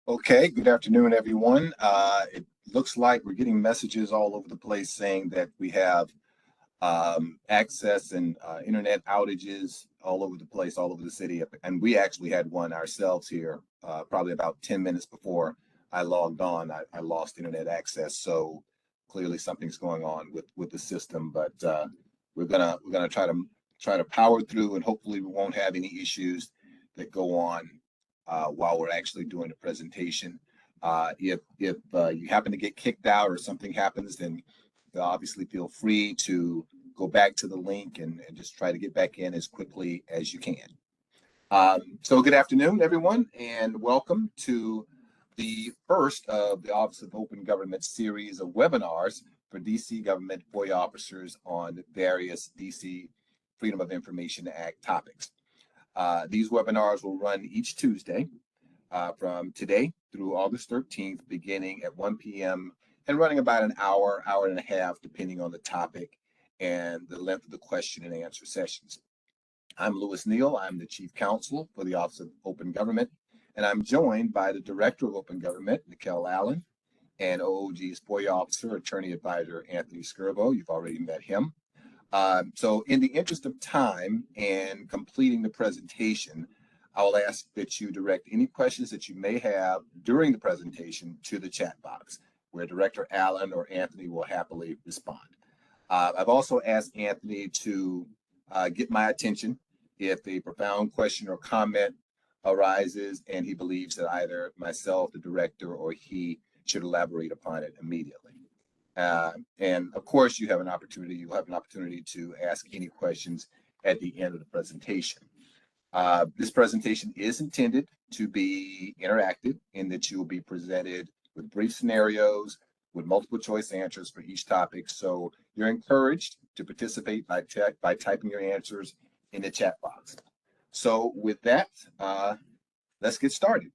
Okay, good afternoon, everyone. It looks like we're getting messages all over the place saying that we have access and internet outages all over the place, all over the city. And we actually had one ourselves here probably about 10 minutes before I logged on. I lost internet access. So clearly something's going on with the system, but we're gonna try to power through and hopefully we won't have any issues that go on while we're actually doing the presentation. If you happen to get kicked out or something happens, then obviously feel free to go back to the link and just try to get back in as quickly as you can. So good afternoon, everyone, and welcome to the first of the Office of Open Government series of webinars for DC government FOIA officers on various DC Freedom of Information Act topics. These webinars will run each Tuesday from today through August 13th, beginning at 1 p.m. and running about an hour, hour and a half, depending on the topic and the length of the question and answer sessions. I'm Louis Neal. I'm the Chief Counsel for the Office of Open Government, and I'm joined by the Director of Open Government, Nikel Allen, and OOG's FOIA Officer, Attorney Advisor Anthony Skirbo. You've already met him. So in the interest of time and completing the presentation, I will ask that you direct any questions that you may have during the presentation to the chat box, where Director Allen or Anthony will happily respond. I've also asked Anthony to get my attention if a profound question or comment arises and he believes that either myself, the director, or he should elaborate upon it immediately. And of course, you'll have an opportunity to ask any questions at the end of the presentation. This presentation is intended to be interactive in that you will be presented with brief scenarios with multiple choice answers for each topic. So you're encouraged to participate by typing your answers in the chat box. So with that, let's get started.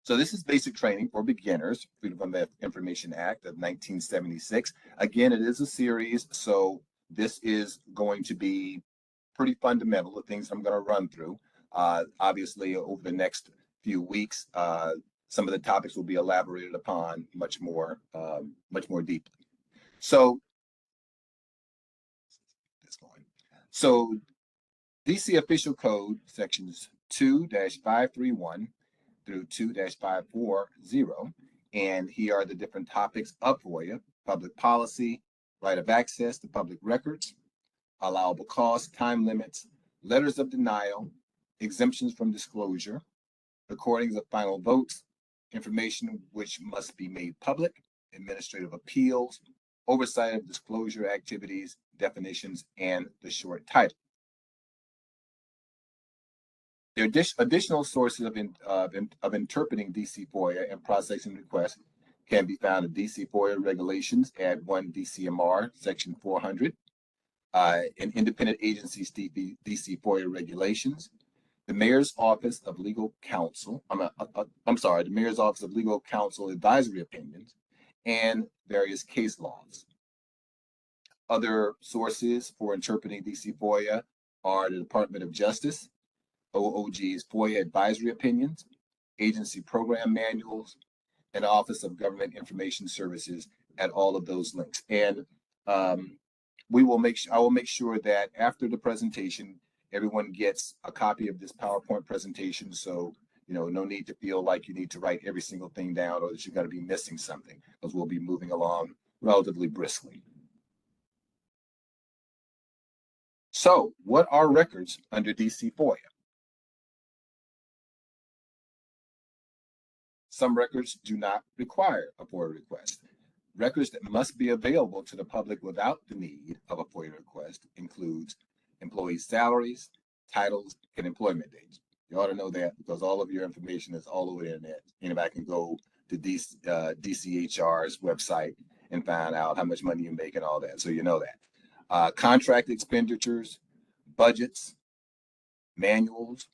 So this is basic training for beginners, Freedom of Information Act of 1976. Again, it is a series, so this is going to be pretty fundamental, the things I'm going to run through. Obviously, over the next few weeks, some of the topics will be elaborated upon much more deeply. So, DC Official Code sections 2-531 through 2-540, and here are the different topics of FOIA: public policy, right of access to public records, allowable costs, time limits, letters of denial, exemptions from disclosure, recordings of final votes, information which must be made public, administrative appeals, oversight of disclosure activities, definitions, and the short title. There are additional sources of interpreting DC FOIA and processing requests can be found in DC FOIA regulations at 1 DCMR section 400, in independent agencies DC FOIA regulations, the Mayor's Office of Legal Counsel, the Mayor's Office of Legal Counsel advisory opinions, and various case laws. Other sources for interpreting DC FOIA are the Department of Justice, OOG's FOIA advisory opinions, agency program manuals, and Office of Government Information Services at all of those links. And I will make sure that after the presentation, everyone gets a copy of this PowerPoint presentation. So, no need to feel like you need to write every single thing down or that you're going to be missing something, because we'll be moving along relatively briskly. So, what are records under DC FOIA? Some records do not require a FOIA request. Records that must be available to the public without the need of a FOIA request includes employees' salaries, titles, and employment dates. You ought to know that because all of your information is all over the internet. Anybody can go to DCHR's website and find out how much money you make and all that. So you know that. Contract expenditures, budgets, manuals,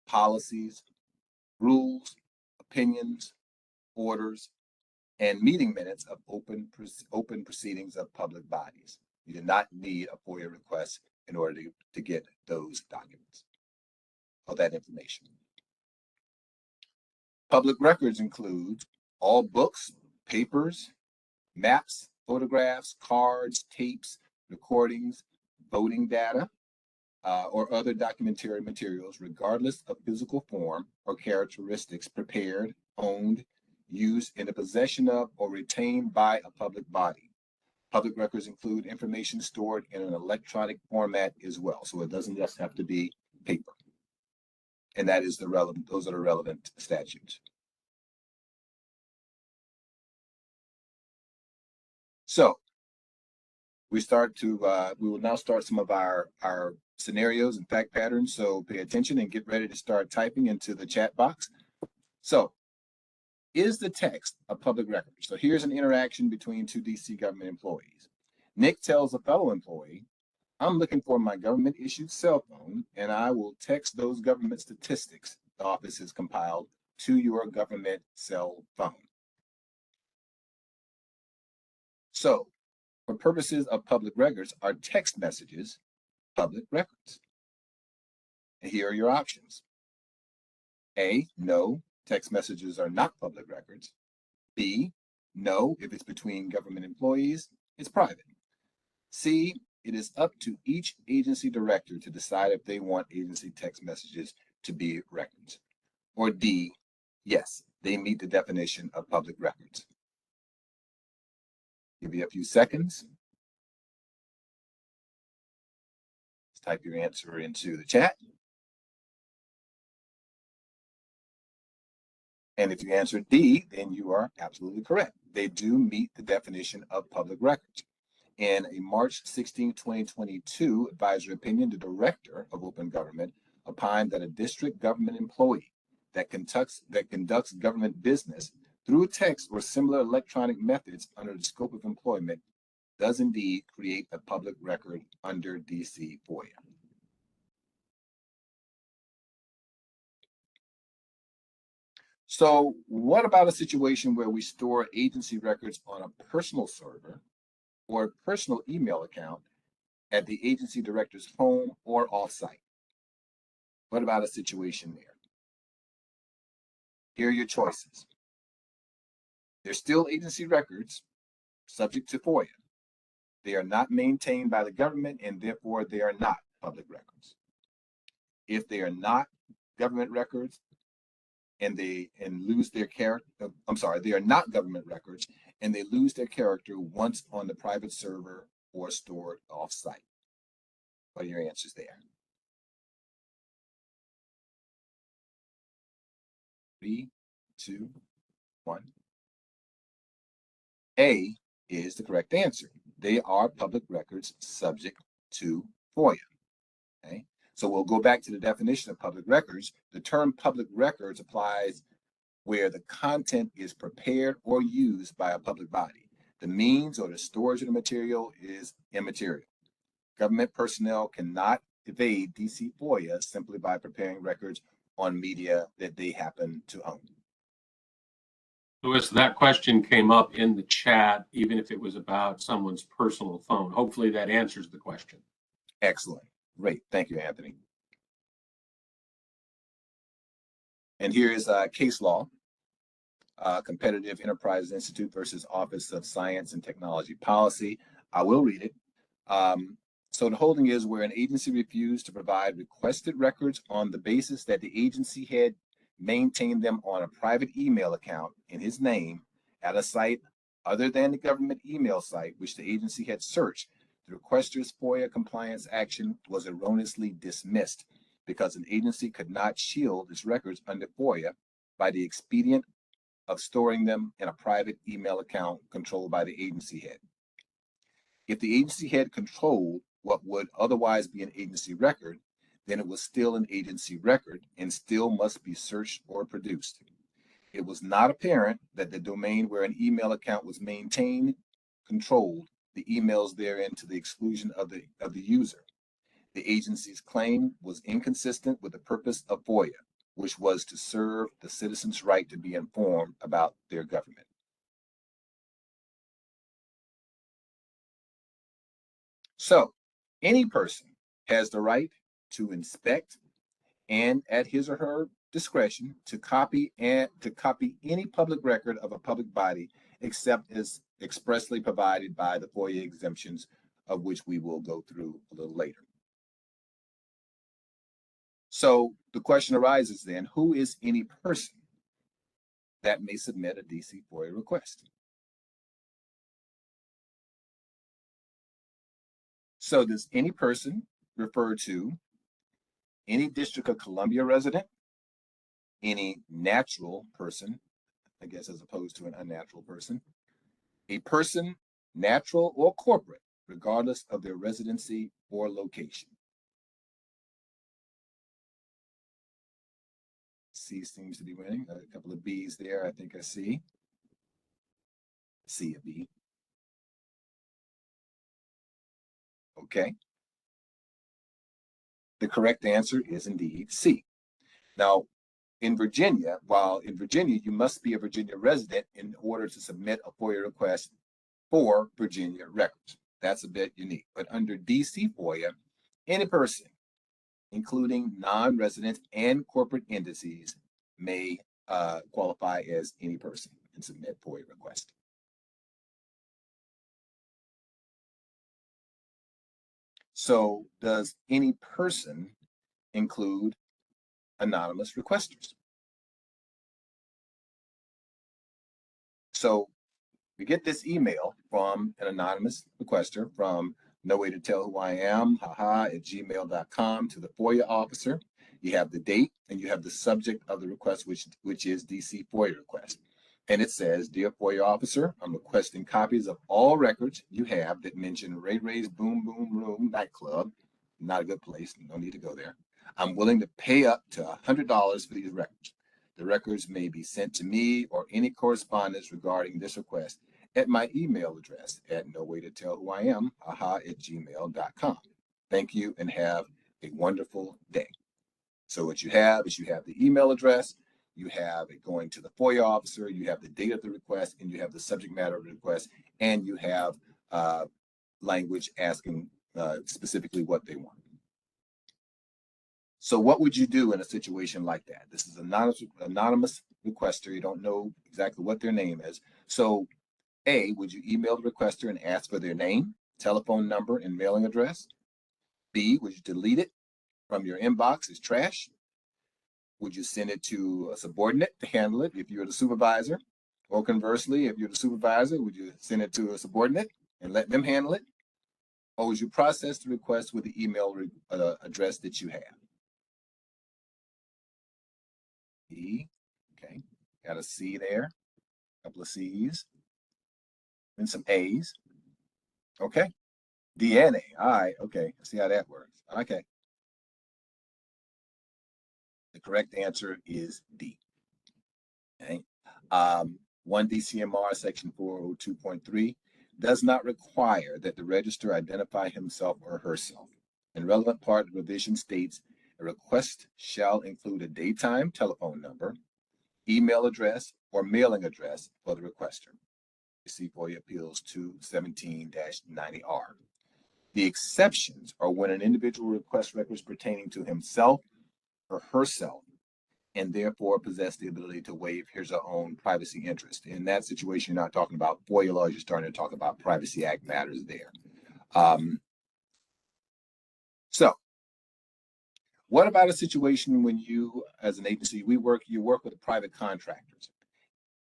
policies, rules, opinions, orders, and meeting minutes of open proceedings of public bodies. You do not need a FOIA request in order to get those documents or that information. Public records include all books, papers, maps, photographs, cards, tapes, recordings, voting data, or other documentary materials, regardless of physical form or characteristics, prepared, owned, used in the possession of, or retained by a public body. Public records include information stored in an electronic format as well, so it doesn't just have to be paper. And that is those are the relevant statutes. So we will now start some of our scenarios and fact patterns. So pay attention and get ready to start typing into the chat box. So, is the text a public record? So here's an interaction between two DC government employees. Nick tells a fellow employee, I'm looking for my government issued cell phone and I will text those government statistics the office has compiled to your government cell phone. So, for purposes of public records, are text messages public records? And here are your options. A, no, text messages are not public records. B, no, if it's between government employees, it's private. C, it is up to each agency director to decide if they want agency text messages to be records. Or D, yes, they meet the definition of public records. Give you a few seconds. Let's type your answer into the chat. And if you answer D, then you are absolutely correct. They do meet the definition of public records. In a March 16, 2022 advisory opinion, the director of open government opined that a district government employee that conducts government business through text or similar electronic methods under the scope of employment does indeed create a public record under DC FOIA. So what about a situation where we store agency records on a personal server or a personal email account at the agency director's home or offsite? What about a situation there? Here are your choices. They're still agency records subject to FOIA. They are not maintained by the government and therefore they are not public records. If they are not government records and they lose their character, they are not government records and they lose their character once on the private server or stored off-site. What are your answers there? 3, 2, 1. A is the correct answer. They are public records subject to FOIA. Okay? So we'll go back to the definition of public records. The term public records applies where the content is prepared or used by a public body. The means or the storage of the material is immaterial. Government personnel cannot evade DC FOIA simply by preparing records on media that they happen to own. Louis, that question came up in the chat, even if it was about someone's personal phone. Hopefully that answers the question. Excellent. Great. Thank you, Anthony. And here is case law, Competitive Enterprise Institute versus Office of Science and Technology Policy. I will read it. So the holding is where an agency refused to provide requested records on the basis that the agency had maintained them on a private email account in his name at a site other than the government email site which the agency had searched. The requester's FOIA compliance action was erroneously dismissed because an agency could not shield its records under FOIA by the expedient of storing them in a private email account controlled by the agency head. If the agency head controlled what would otherwise be an agency record, then it was still an agency record and still must be searched or produced. It was not apparent that the domain where an email account was maintained controlled the emails therein to the exclusion of the user. The agency's claim was inconsistent with the purpose of FOIA, which was to serve the citizen's right to be informed about their government. So, any person has the right to inspect and at his or her discretion to copy any public record of a public body except as expressly provided by the FOIA exemptions, of which we will go through a little later. So the question arises then, who is any person that may submit a DC FOIA request? So does any person refer to any District of Columbia resident, any natural person, I guess, as opposed to an unnatural person, a person, natural or corporate, regardless of their residency or location? C seems to be winning. A couple of B's there, I think I see. C, a B. Okay. The correct answer is indeed C. Now, in Virginia, while in Virginia, you must be a Virginia resident in order to submit a FOIA request for Virginia records. That's a bit unique. But under DC FOIA, any person, including non-residents and corporate entities, may qualify as any person and submit FOIA request. So does any person include anonymous requesters? So we get this email from an anonymous requester from no way to tell who I am, haha, at gmail.com to the FOIA officer. You have the date and you have the subject of the request, which is DC FOIA request. And it says, dear FOIA officer, I'm requesting copies of all records you have that mention Ray Ray's Boom Boom Room nightclub. Not a good place, no need to go there. I'm willing to pay up to $100 for these records. The records may be sent to me or any correspondence regarding this request at my email address at no way to tell who I am, haha, at gmail.com. Thank you and have a wonderful day. So what you have is you have the email address, you have it going to the FOIA officer, you have the date of the request, and you have the subject matter of the request, and you have language asking specifically what they want. So what would you do in a situation like that? This is an anonymous requester. You don't know exactly what their name is. So A, would you email the requester and ask for their name, telephone number, and mailing address? B, would you delete it from your inbox as trash? Would you send it to a subordinate to handle it if you're the supervisor? Or conversely, if you're the supervisor, would you send it to a subordinate and let them handle it? Or would you process the request with the email address that you have? E, okay, got a C there, a couple of C's, and some A's. Okay, DNA, all right, okay, see how that works. Okay. The correct answer is D. Okay. 1 DCMR section 402.3 does not require that the register identify himself or herself. In relevant part, the provision states a request shall include a daytime telephone number, email address, or mailing address for the requester. See FOIA Appeals 217-90R. The exceptions are when an individual requests records pertaining to himself or herself and therefore possess the ability to waive his or her own privacy interest. In that situation, you're not talking about FOIA laws, you're starting to talk about Privacy Act matters there. So what about a situation when you, as an agency, you work with private contractors?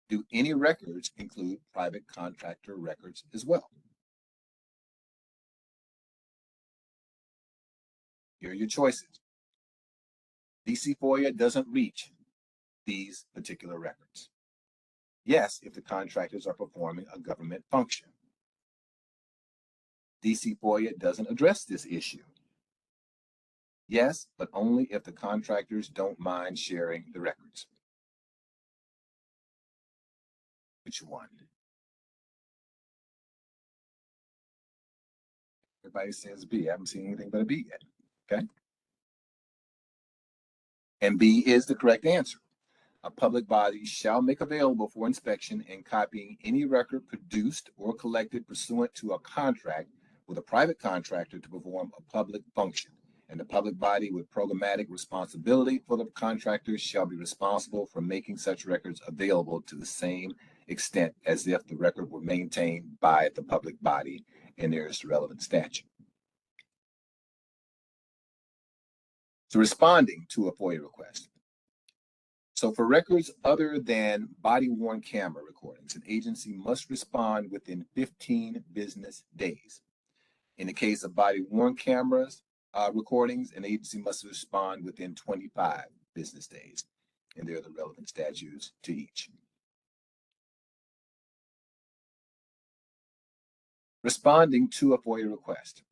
Do any records include private contractor records as well? Here are your choices. DC FOIA doesn't reach these particular records. Yes, if the contractors are performing a government function. DC FOIA doesn't address this issue. Yes, but only if the contractors don't mind sharing the records. Which one? Everybody says B. I haven't seen anything but a B yet. Okay. And B is the correct answer. A public body shall make available for inspection and copying any record produced or collected pursuant to a contract with a private contractor to perform a public function. and the public body with programmatic responsibility for the contractor shall be responsible for making such records available to the same extent as if the record were maintained by the public body, and there is the relevant statute. So responding to a FOIA request. So for records other than body-worn camera recordings, an agency must respond within 15 business days. In the case of body-worn cameras recordings, an agency must respond within 25 business days. And there are the relevant statutes to each. Responding to a FOIA request.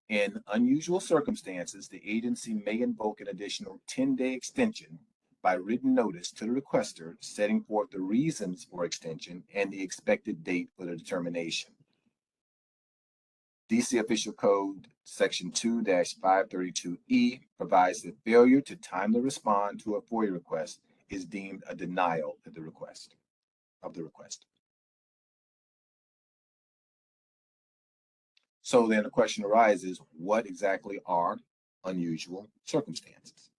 In unusual circumstances, the agency may invoke an additional 10-day extension by written notice to the requester, setting forth the reasons for extension and the expected date for the determination. DC Official Code Section 2-532E provides that failure to timely respond to a FOIA request is deemed a denial of the request. So then the question arises, what exactly are unusual circumstances?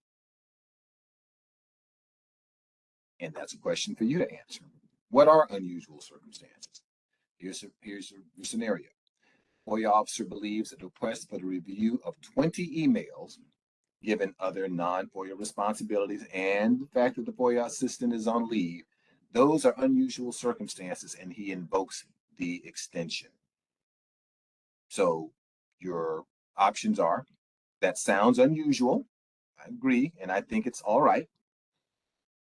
And that's a question for you to answer. What are unusual circumstances? Here's your scenario. FOIA officer believes that the request for the review of 20 emails, given other non-FOIA responsibilities and the fact that the FOIA assistant is on leave, those are unusual circumstances, and he invokes the extension. So your options are, that sounds unusual. I agree, and I think it's all right.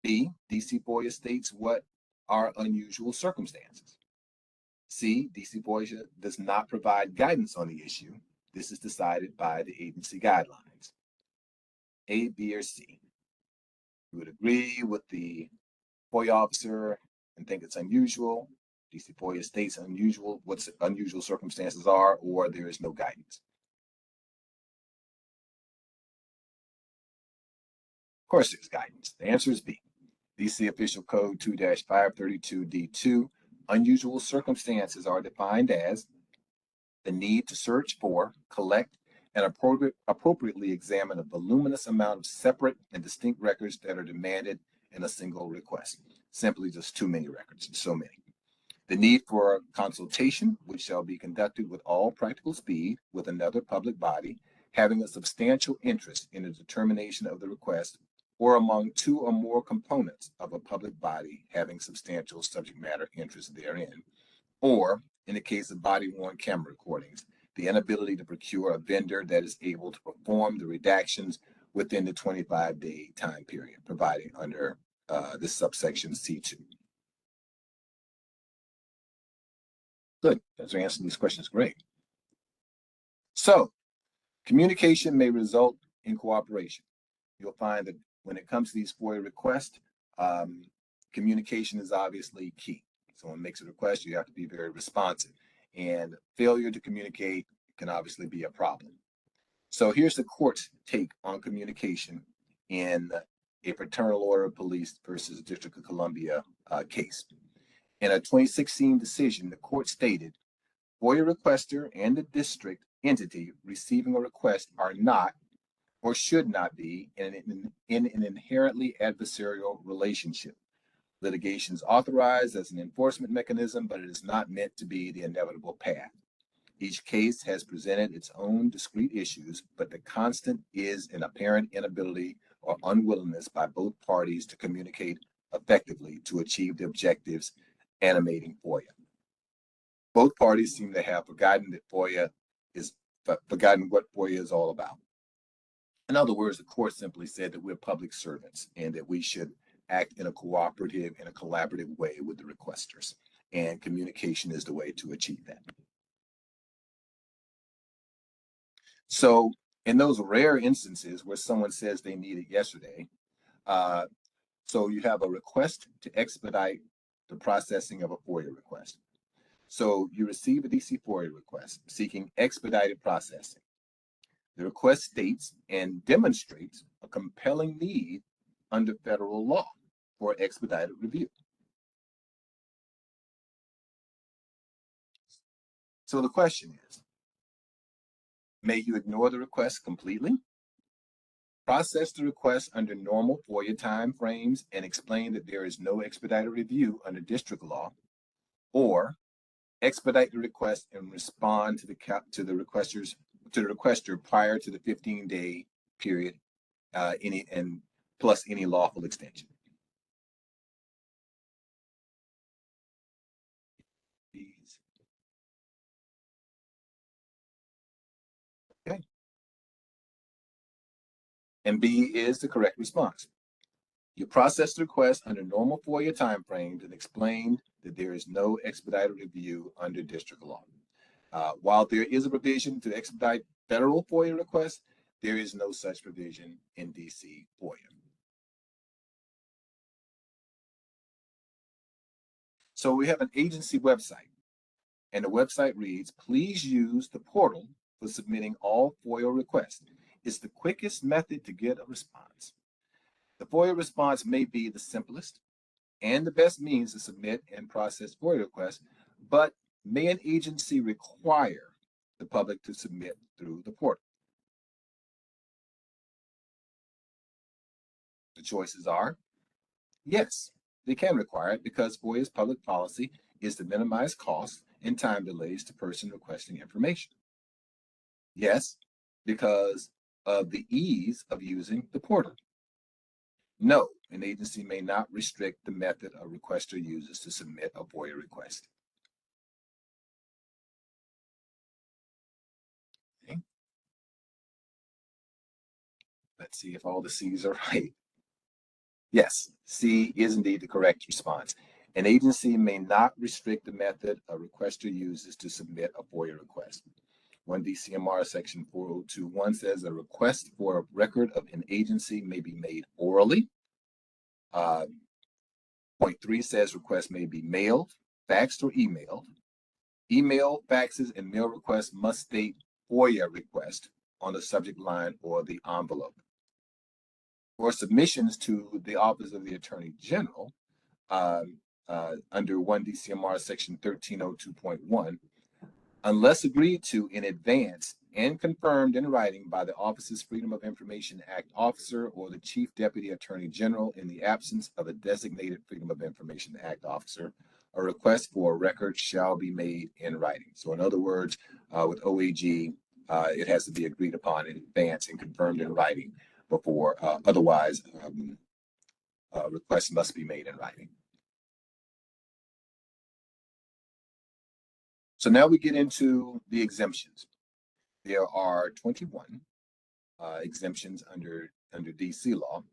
B, DC FOIA states what are unusual circumstances. C, DC FOIA does not provide guidance on the issue. This is decided by the agency guidelines. A, B, or C. You would agree with the FOIA officer and think it's unusual. DC FOIA states unusual, what unusual circumstances are, or there is no guidance. Of course, there's guidance. The answer is B. DC Official Code 2-532D2, unusual circumstances are defined as the need to search for, collect, and appropriately examine a voluminous amount of separate and distinct records that are demanded in a single request. Simply just too many records, so many. The need for consultation, which shall be conducted with all practical speed with another public body, having a substantial interest in the determination of the request, or among two or more components of a public body having substantial subject matter interest therein, or, in the case of body-worn camera recordings, the inability to procure a vendor that is able to perform the redactions within the 25-day time period, provided under this subsection C2. Good, those are answering these questions, great. So, communication may result in cooperation. You'll find that when it comes to these FOIA requests, communication is obviously key. Someone makes a request, you have to be very responsive. And failure to communicate can obviously be a problem. So here's the court's take on communication in a fraternal order of police versus District of Columbia case. In a 2016 decision, the court stated, FOIA requester and the district entity receiving a request are not or should not be in an inherently adversarial relationship. Litigation is authorized as an enforcement mechanism, but it is not meant to be the inevitable path. Each case has presented its own discrete issues, but the constant is an apparent inability or unwillingness by both parties to communicate effectively to achieve the objectives animating FOIA. Both parties seem to have forgotten what FOIA is all about. In other words, the court simply said that we're public servants and that we should act in a cooperative and a collaborative way with the requesters. And communication is the way to achieve that. So in those rare instances where someone says they need it yesterday, so you have a request to expedite the processing of a FOIA request. So you receive a DC FOIA request seeking expedited processing. The request states and demonstrates a compelling need under federal law for expedited review. So the question is, may you ignore the request completely process the request under normal FOIA time frames and explain that there is no expedited review under district law, or expedite the request and respond to the requester prior to the 15-day period, plus any lawful extension. Okay. And B is the correct response. You process the request under normal FOIA timeframes and explain that there is no expedited review under district law. While there is a provision to expedite federal FOIA requests, there is no such provision in DC FOIA. So we have an agency website, and the website reads, please use the portal for submitting all FOIA requests. It's the quickest method to get a response. The FOIA response may be the simplest and the best means to submit and process FOIA requests, but may an agency require the public to submit through the portal? The choices are yes, they can require it because FOIA's public policy is to minimize costs and time delays to person requesting information. Yes, because of the ease of using the portal. No, an agency may not restrict the method a requester uses to submit a FOIA request. Okay. Let's see if all the C's are right. Yes, C is indeed the correct response. An agency may not restrict the method a requester uses to submit a FOIA request. 1 DCMR section 4021 says a request for a record of an agency may be made orally. Point 3 says requests may be mailed, faxed, or emailed. Email, faxes, and mail requests must state FOIA request on the subject line or the envelope. For submissions to the Office of the Attorney General, under 1 DCMR section 1302.1, unless agreed to in advance and confirmed in writing by the Office's Freedom of Information Act officer or the Chief Deputy Attorney General in the absence of a designated Freedom of Information Act officer, a request for a record shall be made in writing. So in other words, with OAG, it has to be agreed upon in advance and confirmed in writing before, otherwise, requests must be made in writing. So now we get into the exemptions. There are 21 exemptions under DC law.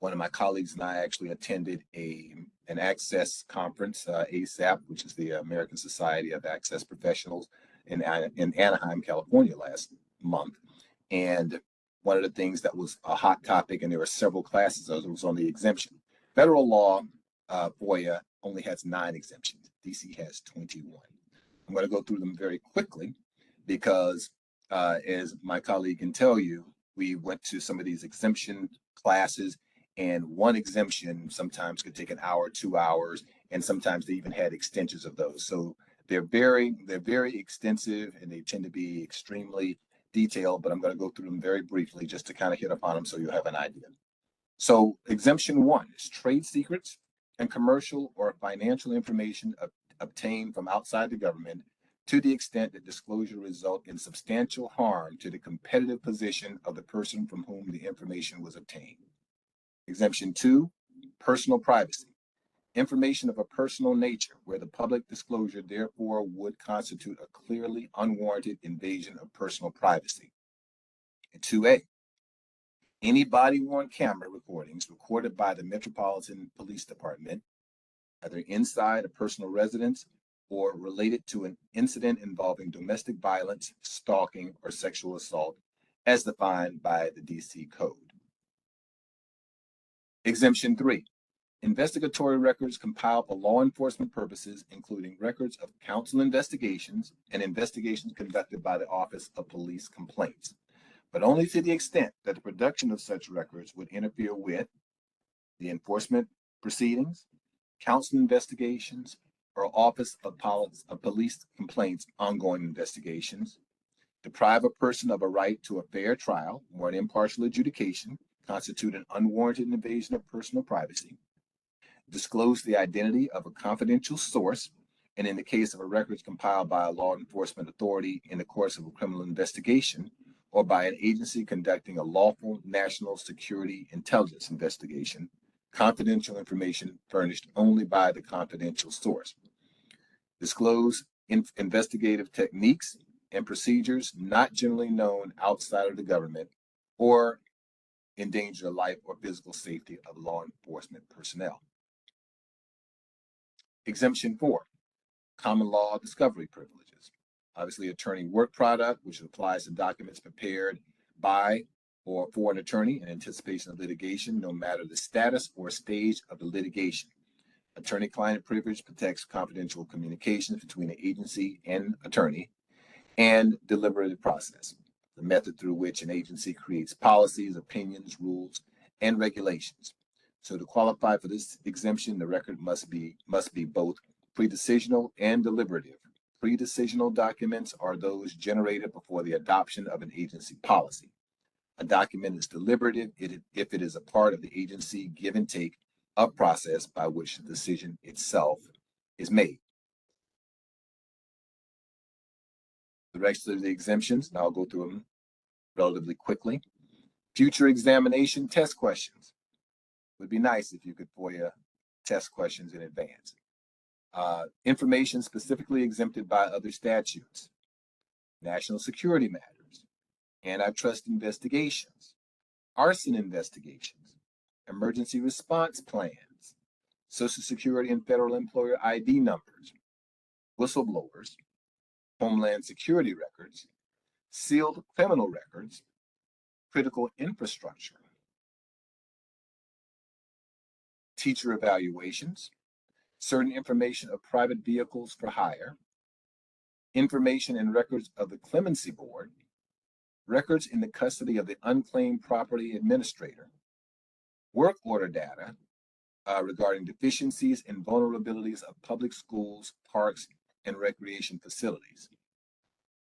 One of my colleagues and I actually attended an access conference, ASAP, which is the American Society of Access Professionals in Anaheim, California last month. And one of the things that was a hot topic, and there were several classes, was on the exemption. Federal law, FOIA, only has 9 exemptions. DC has 21. I'm going to go through them very quickly because, as my colleague can tell you, we went to some of these exemption classes, and one exemption sometimes could take an hour, 2 hours, and sometimes they even had extensions of those. So they're very extensive, and they tend to be extremely detailed, but I'm going to go through them very briefly just to kind of hit upon them so you'll have an idea. So exemption 1 is trade secrets and commercial or financial information obtained from outside the government to the extent that disclosure result in substantial harm to the competitive position of the person from whom the information was obtained. Exemption 2, personal privacy. Information of a personal nature where the public disclosure therefore would constitute a clearly unwarranted invasion of personal privacy. And 2A, any body-worn camera recordings recorded by the Metropolitan Police Department, either inside a personal residence or related to an incident involving domestic violence, stalking, or sexual assault as defined by the DC Code. Exemption 3, investigatory records compiled for law enforcement purposes, including records of counsel investigations and investigations conducted by the Office of Police Complaints, but only to the extent that the production of such records would interfere with the enforcement proceedings, counsel investigations, or Office of Police Complaints ongoing investigations, deprive a person of a right to a fair trial or an impartial adjudication, constitute an unwarranted invasion of personal privacy, disclose the identity of a confidential source, and in the case of a records compiled by a law enforcement authority in the course of a criminal investigation or by an agency conducting a lawful national security intelligence investigation, confidential information furnished only by the confidential source. Disclose investigative techniques and procedures not generally known outside of the government or endanger the life or physical safety of law enforcement personnel. Exemption 4, common law discovery privileges. Obviously, attorney work product, which applies to documents prepared by or for an attorney in anticipation of litigation, no matter the status or stage of the litigation. Attorney-client privilege protects confidential communications between the agency and attorney and deliberative process, the method through which an agency creates policies, opinions, rules, and regulations. So to qualify for this exemption, the record must be both pre-decisional and deliberative. Pre-decisional documents are those generated before the adoption of an agency policy. A document is deliberative if it is a part of the agency give and take of process by which the decision itself is made. The rest of the exemptions, and I'll go through them relatively quickly. Future examination test questions. It would be nice if you could FOIA test questions in advance. Information specifically exempted by other statutes. National security matters. Antitrust investigations. Arson investigations. Emergency response plans. Social Security and federal employer ID numbers. Whistleblowers. Homeland Security records. Sealed criminal records. Critical infrastructure. Teacher evaluations, certain information of private vehicles for hire, information and records of the Clemency Board, records in the custody of the unclaimed property administrator, work order data regarding deficiencies and vulnerabilities of public schools, parks, and recreation facilities,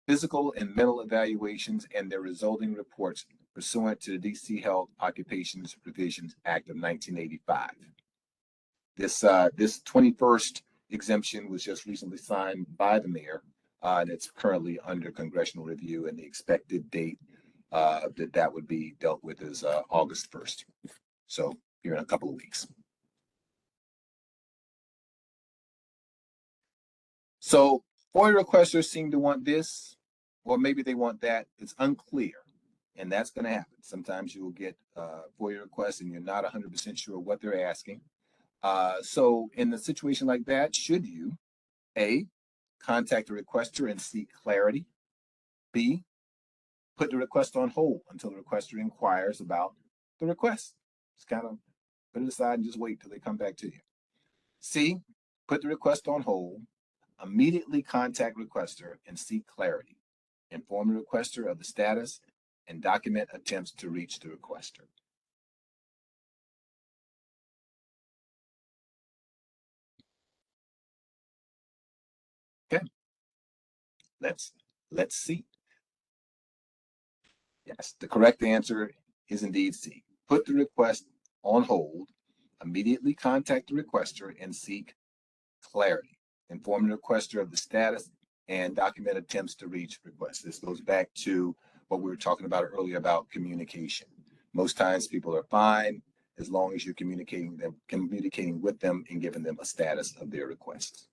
physical and mental evaluations and their resulting reports pursuant to the DC Health Occupations Revisions Act of 1985. This 21st exemption was just recently signed by the mayor, and it's currently under congressional review, and the expected date that would be dealt with is August 1st. So here in a couple of weeks. So FOIA requesters seem to want this, or maybe they want that. It's unclear, and that's going to happen. Sometimes you will get FOIA requests and you're not 100% sure what they're asking. So in a situation like that, should you, A, contact the requester and seek clarity, B, put the request on hold until the requester inquires about the request. Just kind of put it aside and just wait till they come back to you. C, put the request on hold, immediately contact requester and seek clarity. Inform the requester of the status and document attempts to reach the requester. Okay, let's see. Yes, the correct answer is indeed C. Put the request on hold, immediately contact the requester and seek clarity. Inform the requester of the status and document attempts to reach requests. This goes back to what we were talking about earlier about communication. Most times people are fine as long as you're communicating with them and giving them a status of their requests.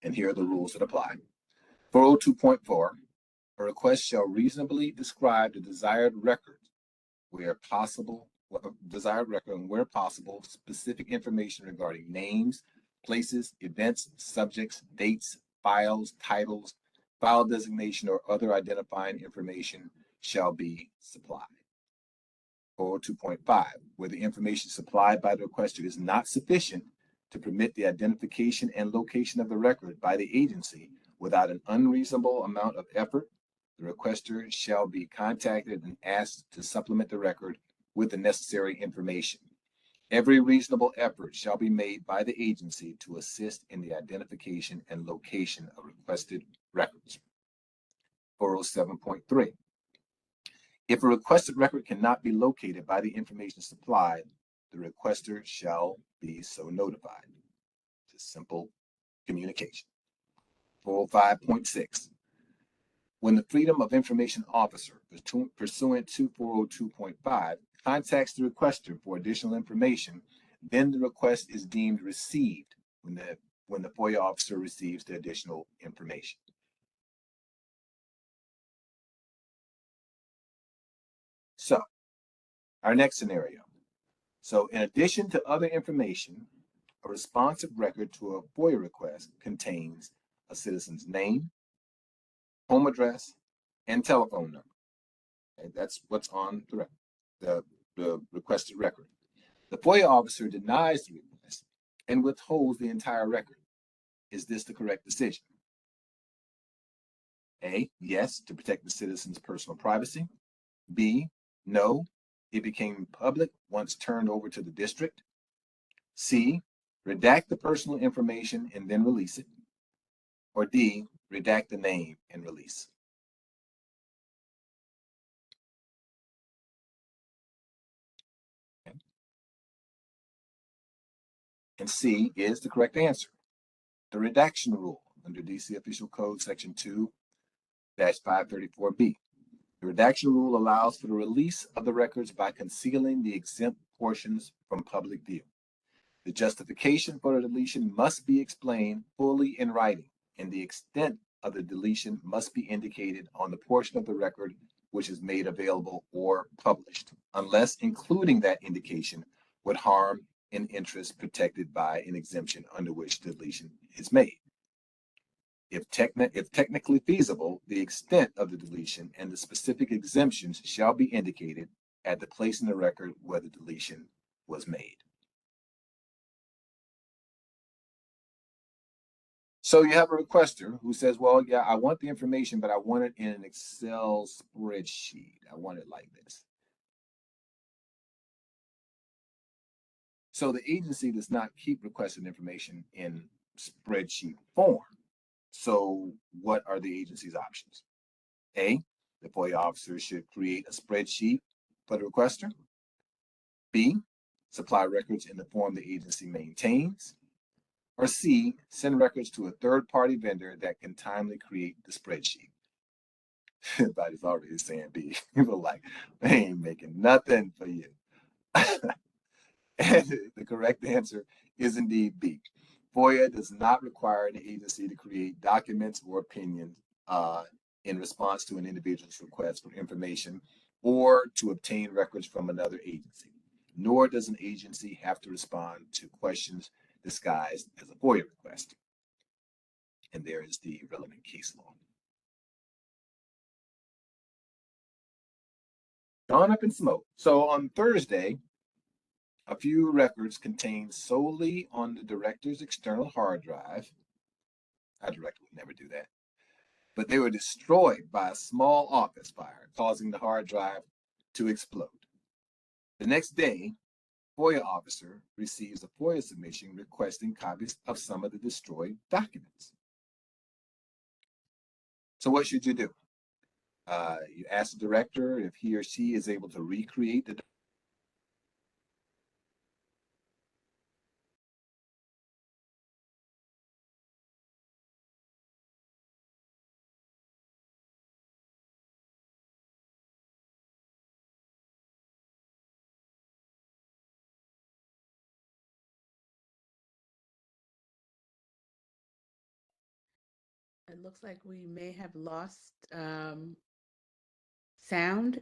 And here are the rules that apply. 402.4, a request shall reasonably describe the desired record where possible, and where possible, specific information regarding names, places, events, subjects, dates, files, titles, file designation, or other identifying information shall be supplied. 402.5, where the information supplied by the requester is not sufficient to permit the identification and location of the record by the agency without an unreasonable amount of effort, the requester shall be contacted and asked to supplement the record with the necessary information. Every reasonable effort shall be made by the agency to assist in the identification and location of requested records. 407.3. If a requested record cannot be located by the information supplied, the requester shall be so notified. Just simple communication. 405.6. When the Freedom of Information Officer, pursuant to 402.5, contacts the requester for additional information, then the request is deemed received when the FOIA officer receives the additional information. So, our next scenario. So, in addition to other information, a responsive record to a FOIA request contains a citizen's name, home address, and telephone number. Okay, that's what's on the requested record. The FOIA officer denies the request and withholds the entire record. Is this the correct decision? A, yes, to protect the citizen's personal privacy. B, no, it became public once turned over to the district. C, redact the personal information and then release it. Or D, redact the name and release. Okay. And C is the correct answer. The redaction rule under DC Official Code Section 2-534B. The redaction rule allows for the release of the records by concealing the exempt portions from public view. The justification for the deletion must be explained fully in writing, and the extent of the deletion must be indicated on the portion of the record which is made available or published, unless including that indication would harm an interest protected by an exemption under which deletion is made. If technically feasible, the extent of the deletion and the specific exemptions shall be indicated at the place in the record where the deletion was made. So you have a requester who says, well, yeah, I want the information, but I want it in an Excel spreadsheet. I want it like this. So the agency does not keep requested information in spreadsheet form. So what are the agency's options? A, the FOIA officer should create a spreadsheet for the requester. B, supply records in the form the agency maintains. Or C, send records to a third-party vendor that can timely create the spreadsheet. Everybody's already saying B. People like, they ain't making nothing for you. And the correct answer is indeed B. FOIA does not require an agency to create documents or opinions in response to an individual's request for information or to obtain records from another agency, nor does an agency have to respond to questions disguised as a FOIA request. And there is the relevant case law. Gone up in smoke. So on Thursday, a few records contained solely on the director's external hard drive. Our director would never do that. But they were destroyed by a small office fire, causing the hard drive to explode. The next day, FOIA officer receives a FOIA submission requesting copies of some of the destroyed documents. So what should you do? You ask the director if he or she is able to recreate the It looks like we may have lost sound.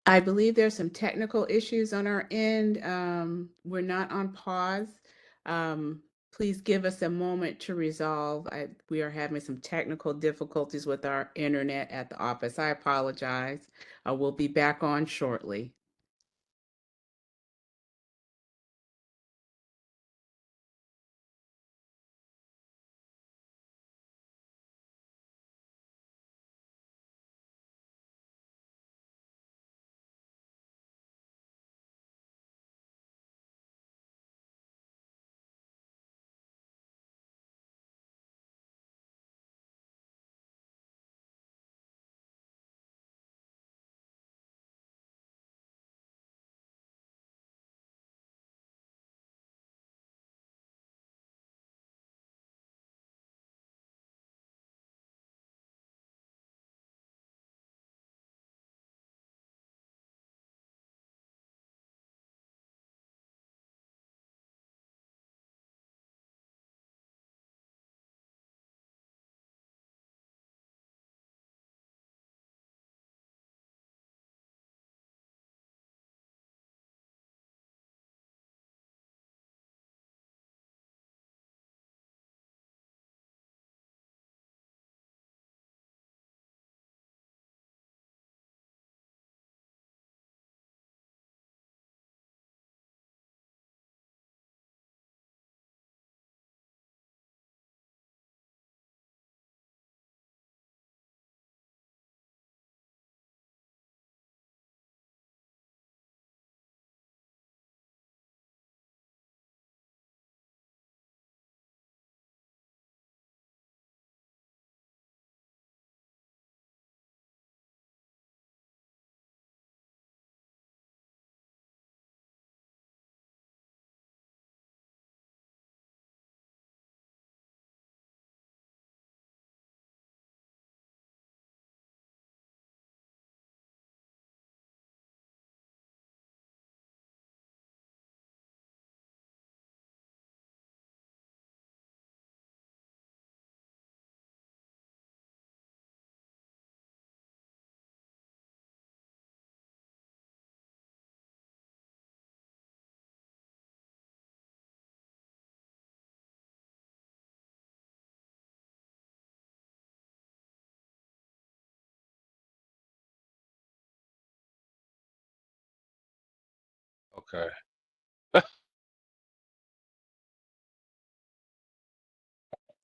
I believe there's some technical issues on our end. We're not on pause. Please give us a moment to resolve. We are having some technical difficulties with our internet at the office. I apologize. We'll be back on shortly. Okay.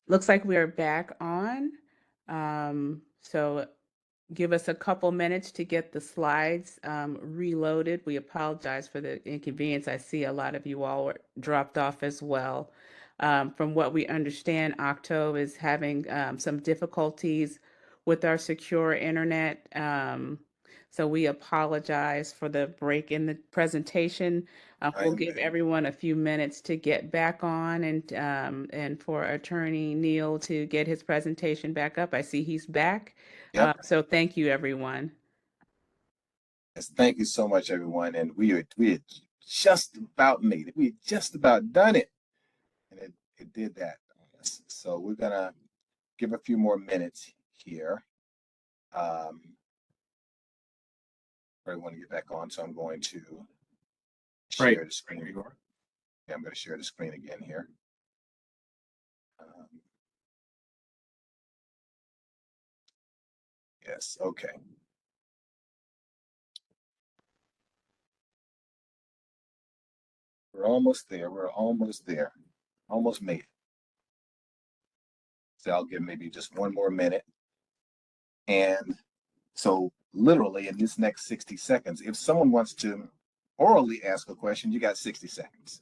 Looks like we are back on. So give us a couple minutes to get the slides reloaded. We apologize for the inconvenience. I see a lot of you all were dropped off as well. From what we understand, Octo is having some difficulties with our secure internet. So we apologize for the break in the presentation. We'll give everyone a few minutes to get back on and for Attorney Neal to get his presentation back up. I see he's back. Yep. So thank you, everyone. Yes, thank you so much, everyone. And we had just about made it. We had just about done it. And it did that. So we're gonna give a few more minutes here. For everyone to get back on. So I'm going to Right. share the screen. There you are. Yeah, I'm going to share the screen again here. Yes, okay. We're almost there. We're almost there. Almost made it. So I'll give maybe just one more minute. And so literally in this next 60 seconds, if someone wants to orally ask a question, you got 60 seconds.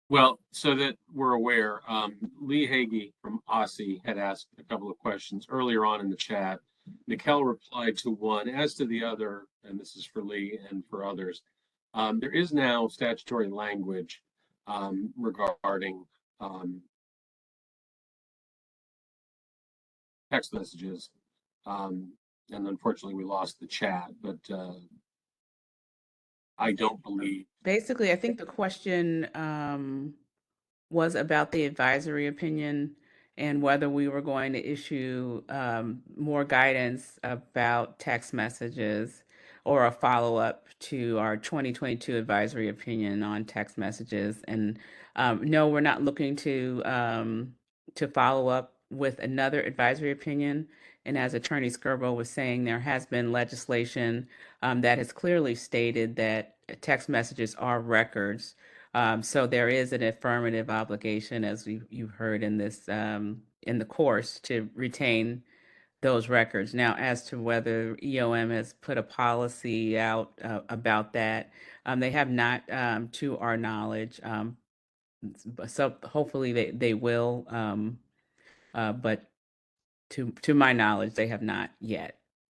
Well, so that we're aware, Lee Hagee from Aussie had asked a couple of questions earlier on in the chat. Nikel replied to one. As to the other, and this is for Lee and for others, there is now statutory language regarding text messages. And unfortunately, we lost the chat, but I don't believe. Basically, I think the question was about the advisory opinion and whether we were going to issue more guidance about text messages or a follow-up to our 2022 advisory opinion on text messages. And no, we're not looking to follow up with another advisory opinion. And as Attorney Skirbo was saying, there has been legislation that has clearly stated that text messages are records. So there is an affirmative obligation, as you've heard in this in the course, to retain those records. Now, as to whether EOM has put a policy out about that, they have not, to our knowledge. So hopefully they will, but to my knowledge, they have not yet.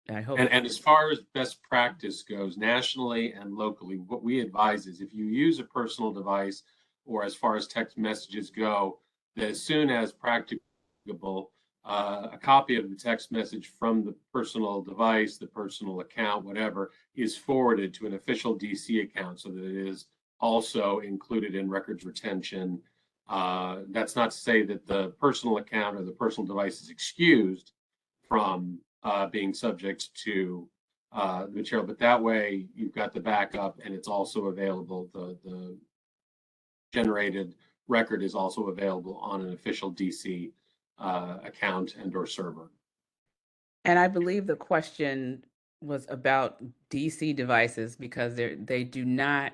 I hope. And as far as best practice goes, nationally and locally, what we advise is if you use a personal device or as far as text messages go, that as soon as practicable, a copy of the text message from the personal device, the personal account, whatever, is forwarded to an official DC account so that it is also included in records retention. That's not to say that the personal account or the personal device is excused from being subject to the material, but that way you've got the backup and it's also available. The generated record is also available on an official DC account and or server. And I believe the question was about DC devices because they do not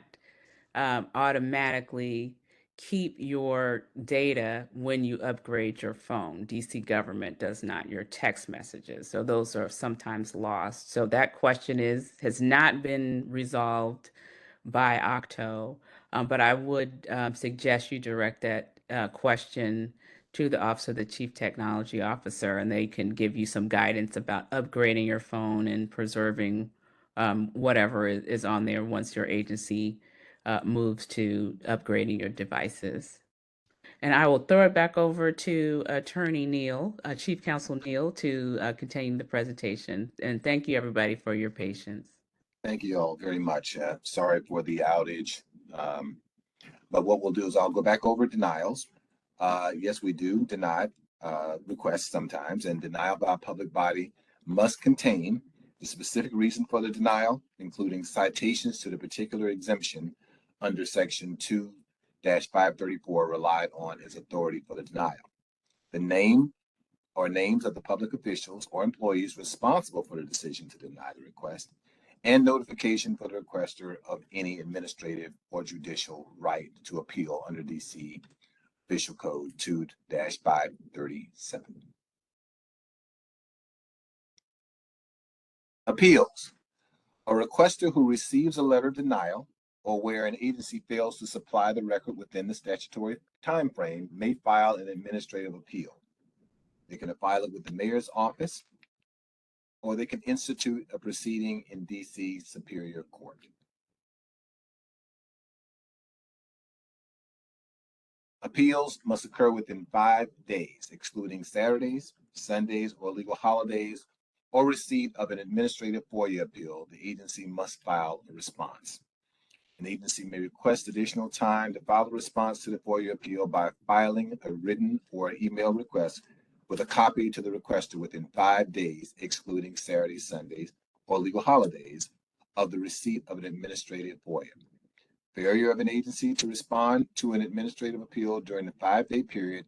automatically keep your data when you upgrade your phone. DC government does not, your text messages. So those are sometimes lost. So that question has not been resolved by Octo, but I would suggest you direct that question to the Office of the Chief Technology Officer, and they can give you some guidance about upgrading your phone and preserving whatever is on there once your agency moves to upgrading your devices. And I will throw it back over to Attorney Neal, Chief Counsel Neal, to continue the presentation. And thank you, everybody, for your patience. Thank you all very much. Sorry for the outage. But what we'll do is I'll go back over denials. Yes, we do deny requests sometimes, and denial by a public body must contain the specific reason for the denial, including citations to the particular exemption under Section 2-534 relied on as authority for the denial. The name or names of the public officials or employees responsible for the decision to deny the request, and notification for the requester of any administrative or judicial right to appeal under DC Official Code 2-537. Appeals. A requester who receives a letter of denial or where an agency fails to supply the record within the statutory time frame may file an administrative appeal. They can file it with the mayor's office, or they can institute a proceeding in DC Superior Court. Appeals must occur within 5 days, excluding Saturdays, Sundays, or legal holidays, or receipt of an administrative FOIA appeal. The agency must file a response. An agency may request additional time to file a response to the FOIA appeal by filing a written or email request with a copy to the requester within 5 days, excluding Saturdays, Sundays, or legal holidays, of the receipt of an administrative FOIA. Failure of an agency to respond to an administrative appeal during the 5-day period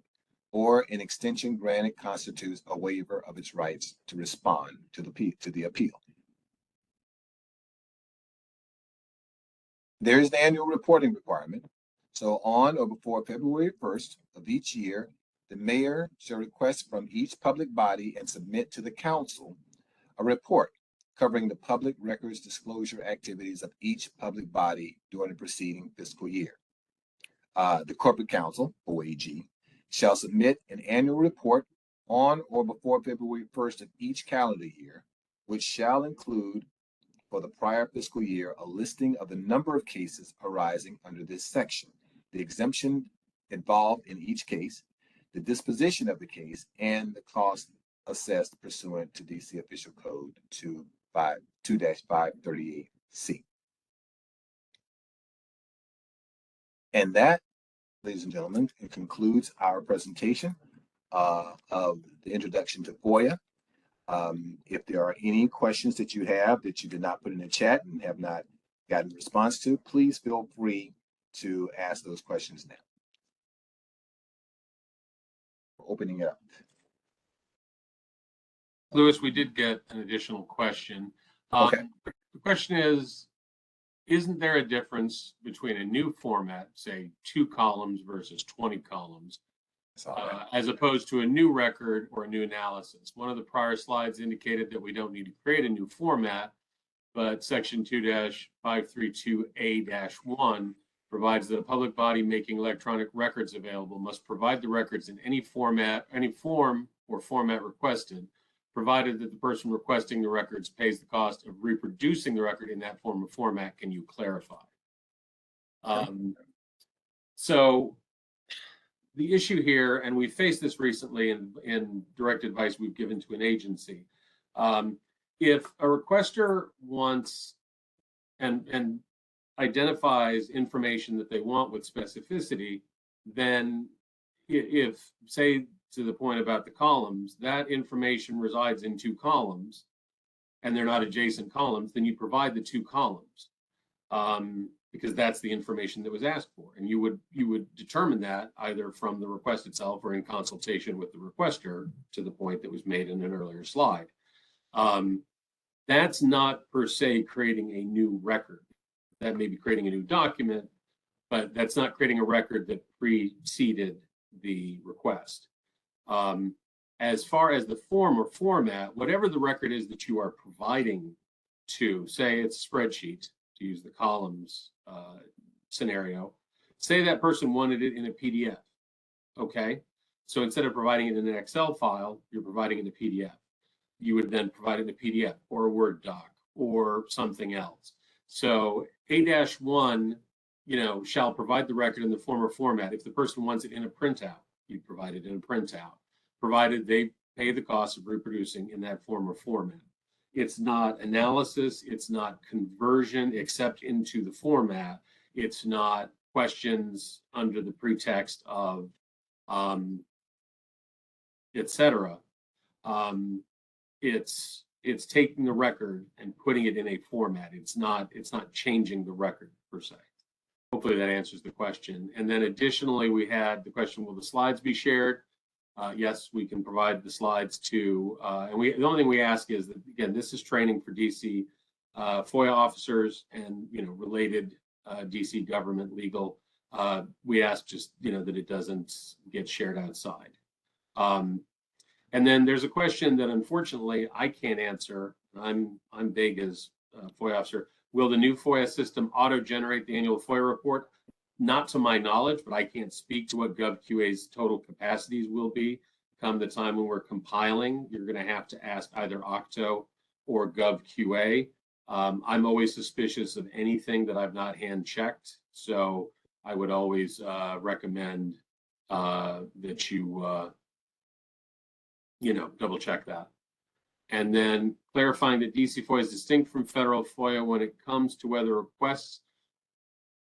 or an extension granted constitutes a waiver of its rights to respond to the appeal. There is an annual reporting requirement. So on or before February 1st of each year, the mayor shall request from each public body and submit to the council a report covering the public records disclosure activities of each public body during the preceding fiscal year. The Corporate Council, OAG, shall submit an annual report on or before February 1st of each calendar year, which shall include for the prior fiscal year a listing of the number of cases arising under this section, the exemption involved in each case, the disposition of the case, and the cost assessed pursuant to DC Official Code 2-538C. And that, ladies and gentlemen, it concludes our presentation. of the introduction to FOIA. If there are any questions that you have that you did not put in the chat and have not gotten a response to, please feel free to ask those questions now. We're opening it up. Louis, we did get an additional question. Okay. The question is, isn't there a difference between a new format, say 2 columns versus 20 columns, as opposed to a new record or a new analysis? One of the prior slides indicated that we don't need to create a new format, but section 2-532A-1 provides that a public body making electronic records available must provide the records in any format, any form or format requested, provided that the person requesting the records pays the cost of reproducing the record in that form or format. Can you clarify? So the issue here, and we faced this recently in direct advice we've given to an agency, if a requester wants and identifies information that they want with specificity, then if, say, to the point about the columns, that information resides in 2 columns and they're not adjacent columns, then you provide the 2 columns because that's the information that was asked for. And you would determine that either from the request itself or in consultation with the requester, to the point that was made in an earlier slide. That's not per se creating a new record. That may be creating a new document, but that's not creating a record that preceded the request. As far as the form or format, whatever the record is that you are providing to, say it's a spreadsheet, to use the columns scenario, say that person wanted it in a PDF, okay? So instead of providing it in an Excel file, you're providing it in a PDF. You would then provide it in a PDF or a Word doc or something else. So A-1, shall provide the record in the form or format. If the person wants it in a printout, you provide it in a printout, provided they pay the cost of reproducing in that form or format. It's not analysis, it's not conversion except into the format. It's not questions under the pretext of etc. It's taking the record and putting it in a format. It's not changing the record per se. Hopefully that answers the question. And then additionally, we had the question, will the slides be shared? Yes, we can provide the slides to, and the only thing we ask is that, again, this is training for DC FOIA officers and, related DC government legal. We ask just, that it doesn't get shared outside. And then there's a question that unfortunately I can't answer. I'm vague as FOIA officer. Will the new FOIA system auto-generate the annual FOIA report? Not to my knowledge, but I can't speak to what GovQA's total capacities will be come the time when we're compiling. You're going to have to ask either Octo or GovQA. I'm always suspicious of anything that I've not hand checked, so I would always recommend that you double check that. And then clarifying that DC FOIA is distinct from federal FOIA when it comes to whether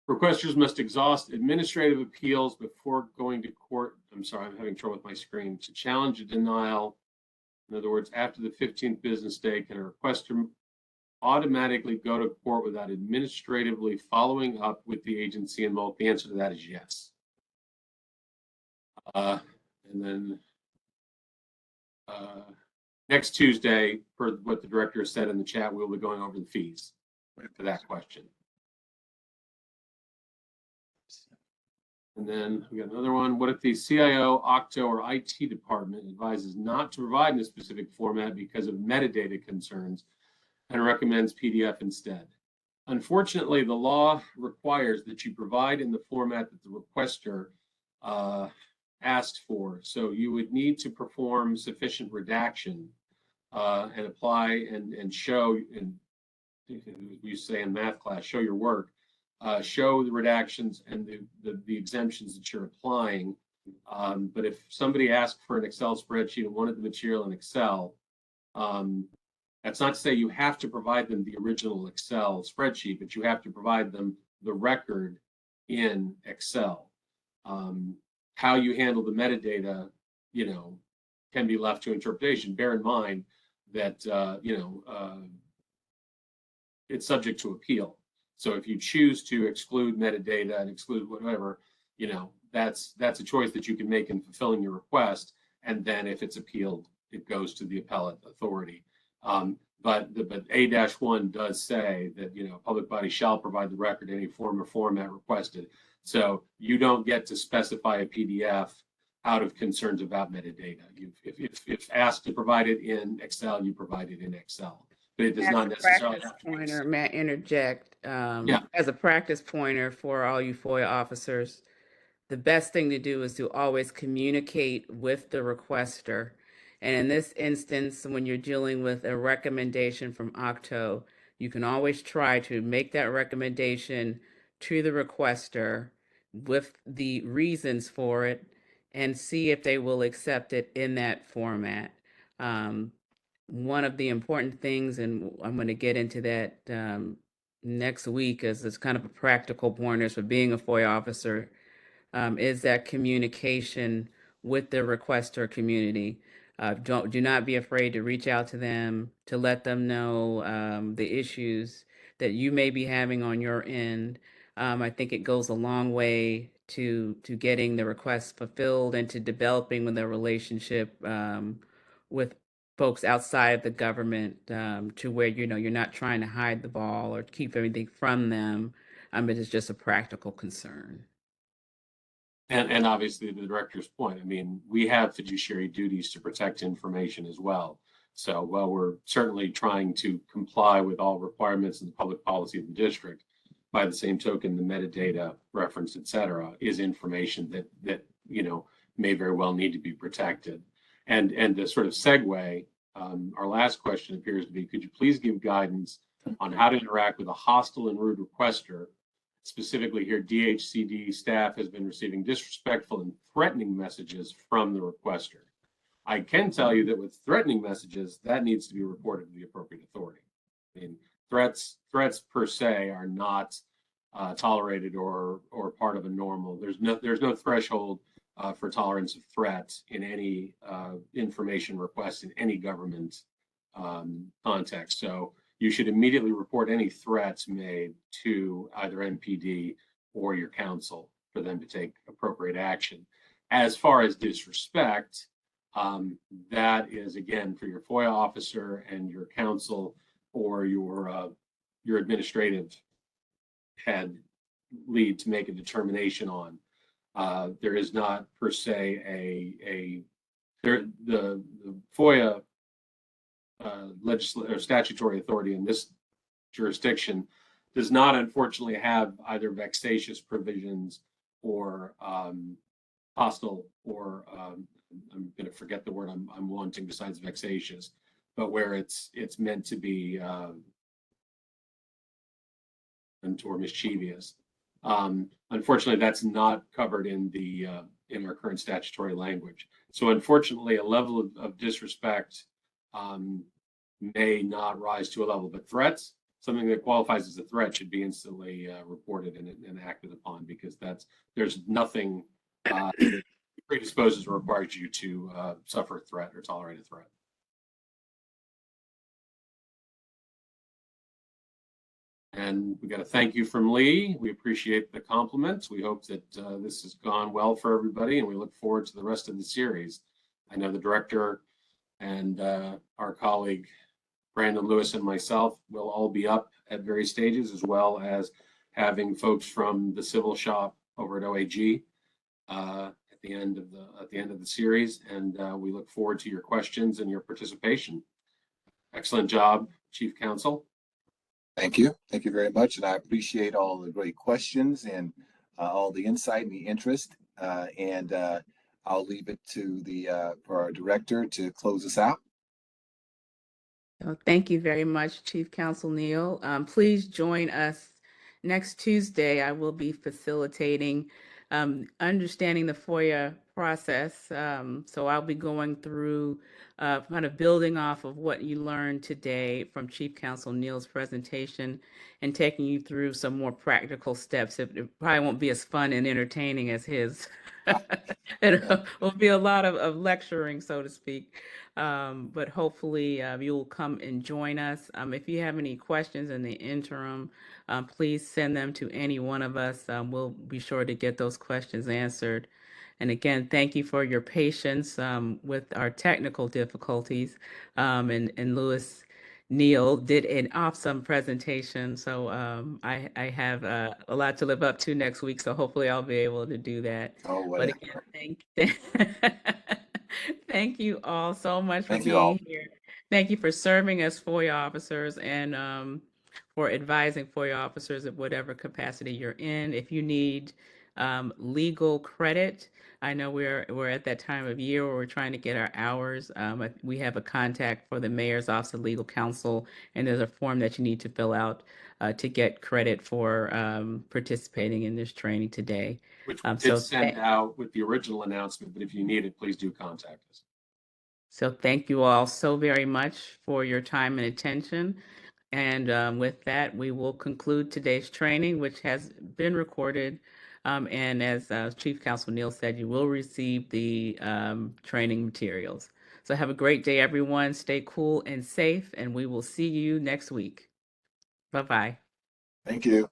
requesters must exhaust administrative appeals before going to court. I'm sorry, I'm having trouble with my screen. To challenge a denial, in other words, after the 15th business day, can a requester automatically go to court without administratively following up with the agency involved? The answer to that is yes. And then next Tuesday, per what the director said in the chat, we'll be going over the fees for that question. And then we got another one. What if the CIO, Octo, or IT department advises not to provide in a specific format because of metadata concerns and recommends PDF instead? Unfortunately, the law requires that you provide in the format that the requester asked for. So you would need to perform sufficient redaction and apply and show, and we say in math class, show your work. Show the redactions and the exemptions that you're applying. But if somebody asked for an Excel spreadsheet and wanted the material in Excel, that's not to say you have to provide them the original Excel spreadsheet, but you have to provide them the record in Excel. How you handle the metadata, can be left to interpretation. Bear in mind that, it's subject to appeal. So if you choose to exclude metadata and exclude whatever, that's a choice that you can make in fulfilling your request. And then if it's appealed, it goes to the appellate authority. But A-1 does say that, public body shall provide the record in any form or format requested. So you don't get to specify a PDF out of concerns about metadata. If asked to provide it in Excel, you provide it in Excel. But it does not necessarily have to be. Pointer, may I interject? Yeah. As a practice pointer for all you FOIA officers, the best thing to do is to always communicate with the requester. And in this instance, when you're dealing with a recommendation from Octo, you can always try to make that recommendation to the requester with the reasons for it and see if they will accept it in that format. One of the important things, and I'm going to get into that next week, as it's kind of a practical pointers for being a FOIA officer, is that communication with the requester community. Do not be afraid to reach out to them, to let them know the issues that you may be having on your end. I think it goes a long way to getting the requests fulfilled and to developing with a relationship with folks outside of the government, to where you're not trying to hide the ball or keep everything from them. It is just a practical concern. And obviously the director's point, we have fiduciary duties to protect information as well. So while we're certainly trying to comply with all requirements in the public policy of the district, by the same token, the metadata reference, et cetera, is information that may very well need to be protected. And the sort of segue, our last question appears to be, could you please give guidance on how to interact with a hostile and rude requester? Specifically here, DHCD staff has been receiving disrespectful and threatening messages from the requester. I can tell you that with threatening messages, that needs to be reported to the appropriate authority. Threats per se are not tolerated or part of a normal. There's no threshold for tolerance of threats in any information request in any government context. So you should immediately report any threats made to either NPD or your counsel for them to take appropriate action. As far as disrespect, that is, again, for your FOIA officer and your counsel or your administrative head lead to make a determination on. There is not per se the FOIA legislative or statutory authority in this jurisdiction does not, unfortunately, have either vexatious provisions or hostile, or I'm going to forget the word I'm wanting besides vexatious, but where it's meant to be or mischievous. Unfortunately, that's not covered in our current statutory language. So unfortunately, a level of disrespect may not rise to a level, but threats, something that qualifies as a threat, should be instantly reported and acted upon, because there's nothing that predisposes or requires you to suffer a threat or tolerate a threat. And we got a thank you from Lee. We appreciate the compliments. We hope that this has gone well for everybody, and we look forward to the rest of the series. I know the director and our colleague Brandon Lewis and myself will all be up at various stages, as well as having folks from the civil shop over at OAG at the end of the series. And we look forward to your questions and your participation. Excellent job, Chief Counsel. Thank you. Thank you very much. And I appreciate all the great questions and all the insight and the interest. And I'll leave it to for our director to close us out. So thank you very much, Chief Counsel Neal. Please join us next Tuesday. I will be facilitating understanding the FOIA process. So I'll be going through kind of building off of what you learned today from Chief Counsel Neal's presentation and taking you through some more practical steps. It probably won't be as fun and entertaining as his. It will be a lot of lecturing, so to speak. But hopefully you'll come and join us. If you have any questions in the interim, please send them to any one of us. We'll be sure to get those questions answered. And again, thank you for your patience with our technical difficulties. And Louis Neal did an awesome presentation. So I have a lot to live up to next week. So hopefully I'll be able to do that. Oh, But whatever. again, thank you all so much for Thank you all. being here. Thank you for serving as FOIA officers and for advising FOIA officers at whatever capacity you're in. If you need legal credit, I know we're at that time of year where we're trying to get our hours. We have a contact for the Mayor's Office of Legal Counsel, and there's a form that you need to fill out to get credit for participating in this training today. Which we did send out with the original announcement, but if you need it, please do contact us. So thank you all so very much for your time and attention. And with that, we will conclude today's training, which has been recorded. And as Chief Counsel Neal said, you will receive the training materials. So have a great day, everyone. Stay cool and safe, and we will see you next week. Bye-bye. Thank you.